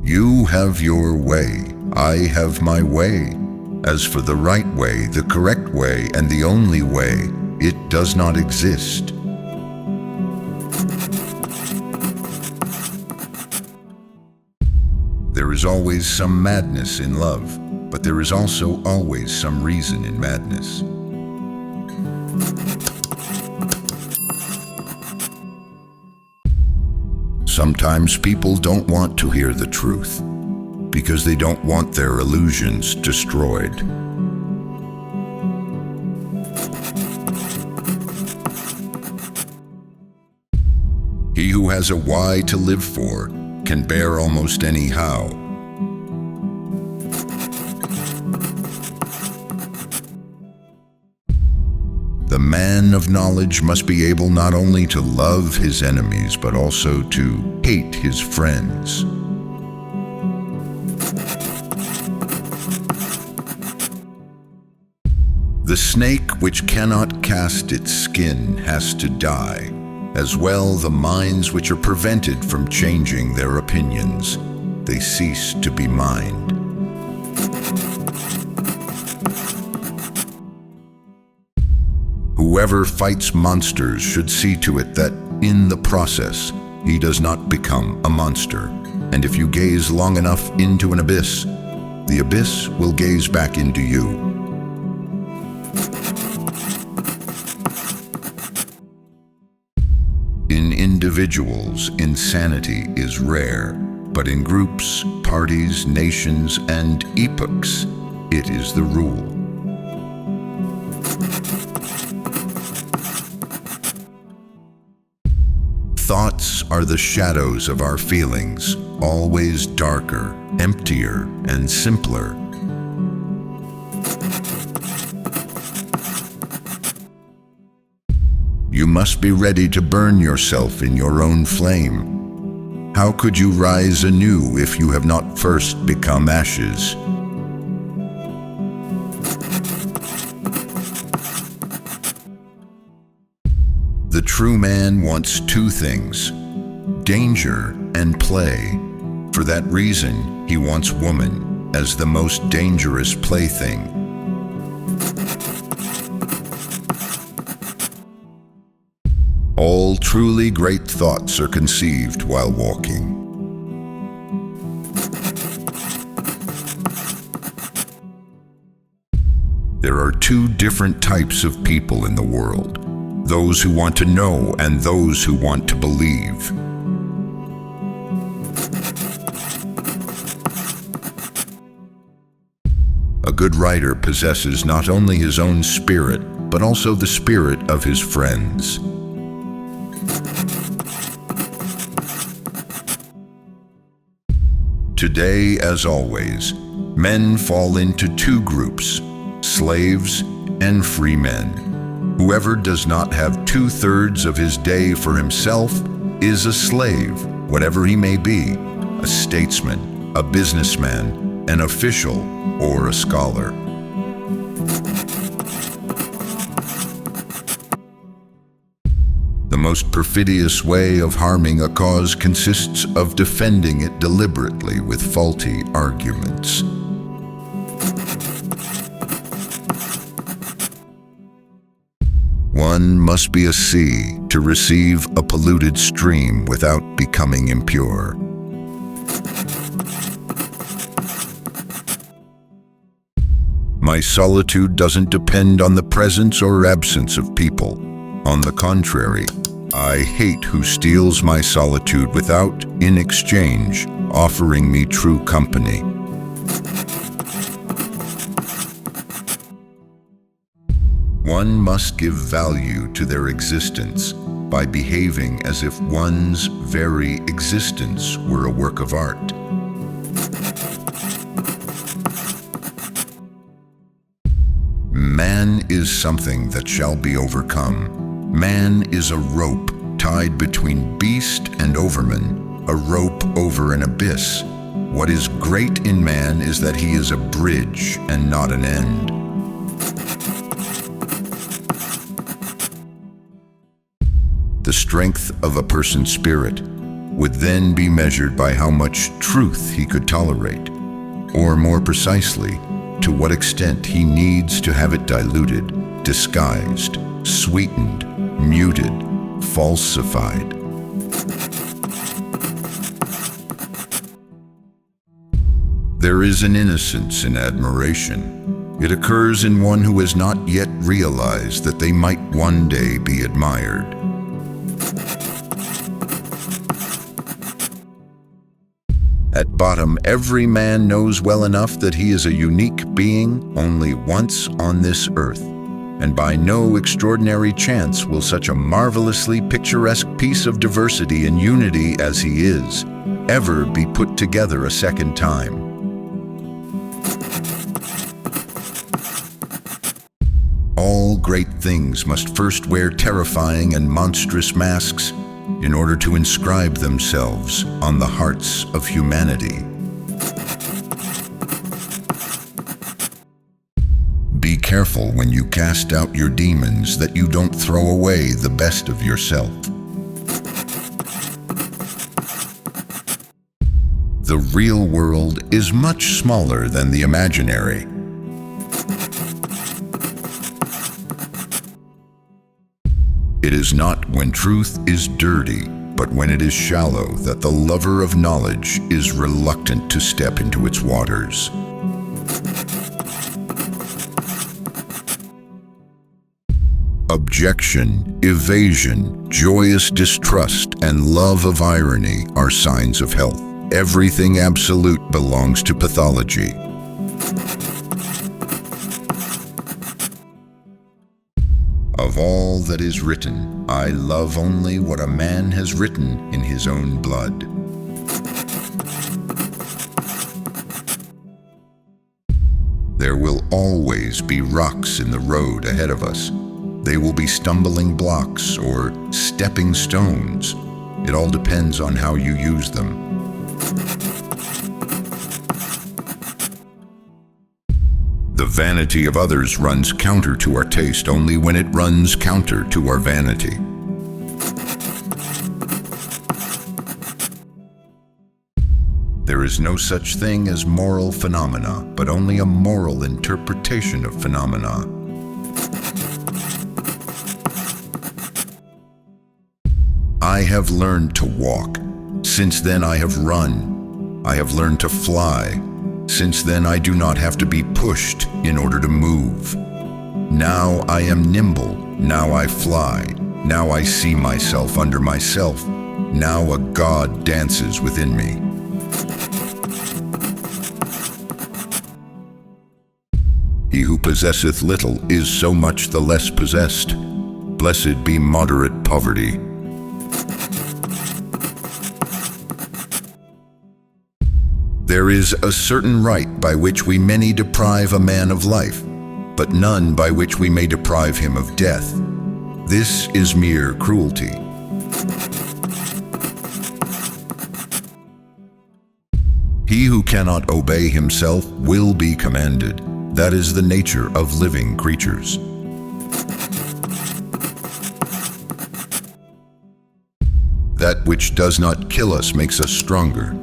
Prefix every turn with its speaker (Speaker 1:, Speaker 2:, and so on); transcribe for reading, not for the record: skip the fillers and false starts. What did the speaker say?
Speaker 1: You have your way, I have my way. As for the right way, the correct way, and the only way, it does not exist. There is always some madness in love, but there is also always some reason in madness. Sometimes people don't want to hear the truth because they don't want their illusions destroyed. He who has a why to live for can bear almost any how. The man of knowledge must be able not only to love his enemies, but also to hate his friends. The snake which cannot cast its skin has to die. As well, the minds which are prevented from changing their opinions, they cease to be mind. Whoever fights monsters should see to it that, in the process, he does not become a monster. And if you gaze long enough into an abyss, the abyss will gaze back into you. In individuals, insanity is rare, but in groups, parties, nations, and epochs, it is the rule. Thoughts are the shadows of our feelings, always darker, emptier, and simpler. You must be ready to burn yourself in your own flame. How could you rise anew if you have not first become ashes? The true man wants two things: danger and play. For that reason, he wants woman as the most dangerous plaything. All truly great thoughts are conceived while walking. There are two different types of people in the world: those who want to know and those who want to believe. A good writer possesses not only his own spirit, but also the spirit of his friends. Today, as always, men fall into two groups: slaves and free men. Whoever does not have 2/3 of his day for himself is a slave, whatever he may be: a statesman, a businessman, an official, or a scholar. The most perfidious way of harming a cause consists of defending it deliberately with faulty arguments. One must be a sea to receive a polluted stream without becoming impure. My solitude doesn't depend on the presence or absence of people. On the contrary, I hate who steals my solitude without, in exchange, offering me true company. One must give value to their existence by behaving as if one's very existence were a work of art. Man is something that shall be overcome. Man is a rope tied between beast and overman, a rope over an abyss. What is great in man is that he is a bridge and not an end. The strength of a person's spirit would then be measured by how much truth he could tolerate, or more precisely, to what extent he needs to have it diluted, disguised, sweetened, muted, falsified. There is an innocence in admiration. It occurs in one who has not yet realized that they might one day be admired. At bottom, every man knows well enough that he is a unique being only once on this earth, and by no extraordinary chance will such a marvelously picturesque piece of diversity and unity as he is ever be put together a second time. All great things must first wear terrifying and monstrous masks in order to inscribe themselves on the hearts of humanity. Be careful when you cast out your demons that you don't throw away the best of yourself. The real world is much smaller than the imaginary. It is not when truth is dirty, but when it is shallow, that the lover of knowledge is reluctant to step into its waters. Objection, evasion, joyous distrust, and love of irony are signs of health. Everything absolute belongs to pathology. Of all that is written, I love only what a man has written in his own blood. There will always be rocks in the road ahead of us. They will be stumbling blocks or stepping stones. It all depends on how you use them. The vanity of others runs counter to our taste only when it runs counter to our vanity. There is no such thing as moral phenomena, but only a moral interpretation of phenomena. I have learned to walk. Since then I have run. I have learned to fly. Since then I do not have to be pushed in order to move. Now I am nimble. Now I fly. Now I see myself under myself. Now a God dances within me. He who possesseth little is so much the less possessed. Blessed be moderate poverty. There is a certain right by which we many deprive a man of life, but none by which we may deprive him of death. This is mere cruelty. He who cannot obey himself will be commanded. That is the nature of living creatures. That which does not kill us makes us stronger.